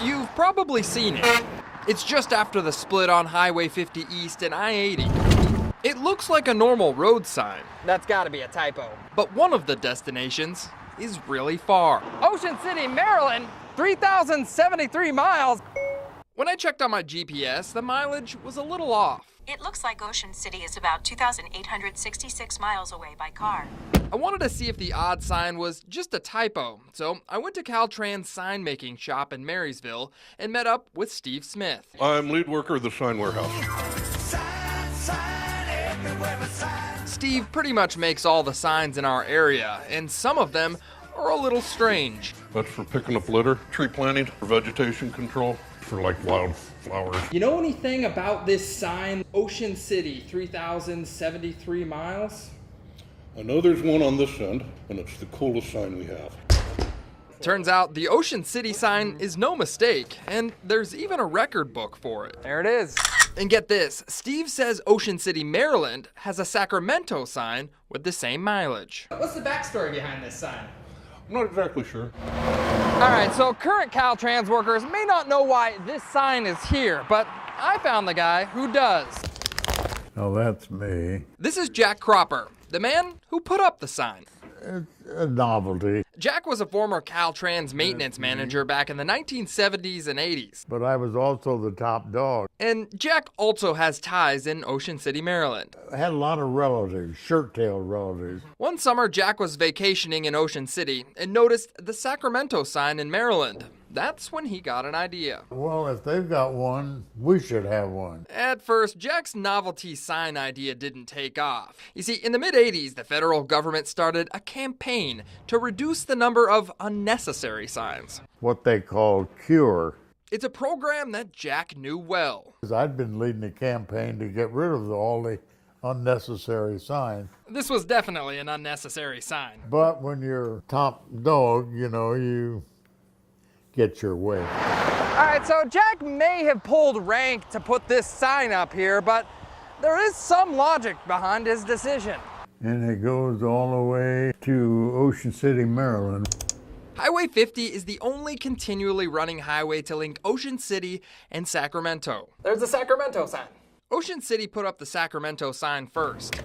You've probably seen it. It's just after the split on Highway 50 East and I-80. It looks like a normal road sign. That's gotta be a typo. But one of the destinations is really far. Ocean City, Maryland, 3,073 miles. When I checked on my GPS, the mileage was a little off. It looks like Ocean City is about 2,866 miles away by car. I wanted to see if the odd sign was just a typo, so I went to Caltrans sign making shop in Marysville and met up with Steve Smith. I'm lead worker of the sign warehouse. Steve pretty much makes all the signs in our area, and some of them are a little strange. That's for picking up litter, tree planting, for vegetation control, for like wildflowers. You know anything about this sign, Ocean City, 3,073 miles? I know there's one on this end, and it's the coolest sign we have. Turns out the Ocean City sign is no mistake, and there's even a record book for it. There it is. And get this, Steve says Ocean City, Maryland has a Sacramento sign with the same mileage. What's the backstory behind this sign? I'm not exactly sure. All right, so current Caltrans workers may not know why this sign is here, but I found the guy who does. Oh, that's me. This is Jack Cropper, the man who put up the sign. It's a novelty. Jack was a former Caltrans maintenance manager back in the 1970s and 80s. But I was also the top dog. And Jack also has ties in Ocean City, Maryland. I had a lot of relatives, shirt-tailed relatives. One summer, Jack was vacationing in Ocean City and noticed the Sacramento sign in Maryland. That's when he got an idea. Well, if they've got one, we should have one. At first, Jack's novelty sign idea didn't take off. You see, in the mid-'80s, the federal government started a campaign to reduce the number of unnecessary signs. What they call CURE. It's a program that Jack knew well. I'd been leading a campaign to get rid of all the unnecessary signs. This was definitely an unnecessary sign. But when you're top dog, you know, you get your way. All right, so Jack may have pulled rank to put this sign up here, but there is some logic behind his decision. And it goes all the way to Ocean City, Maryland. Highway 50 is the only continually running highway to link Ocean City and Sacramento. There's the Sacramento sign. Ocean City put up the Sacramento sign first.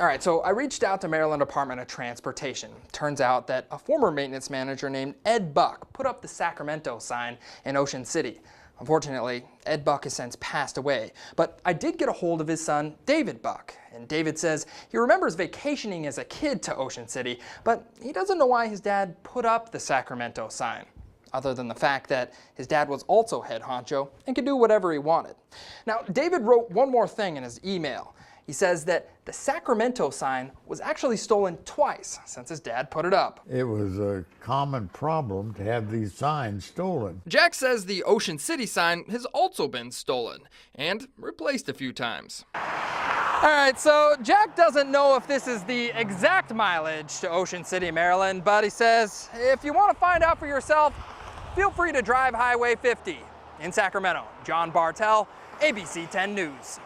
All right, so I reached out to Maryland Department of Transportation. Turns out that a former maintenance manager named Ed Buck put up the Sacramento sign in Ocean City. Unfortunately, Ed Buck has since passed away, but I did get a hold of his son, David Buck. And David says he remembers vacationing as a kid to Ocean City, but he doesn't know why his dad put up the Sacramento sign, other than the fact that his dad was also head honcho and could do whatever he wanted. Now, David wrote one more thing in his email. He says that the Sacramento sign was actually stolen twice since his dad put it up. It was a common problem to have these signs stolen. Jack says the Ocean City sign has also been stolen and replaced a few times. All right, so Jack doesn't know if this is the exact mileage to Ocean City, Maryland, but he says if you want to find out for yourself, feel free to drive Highway 50 in Sacramento. John Bartell, ABC 10 News.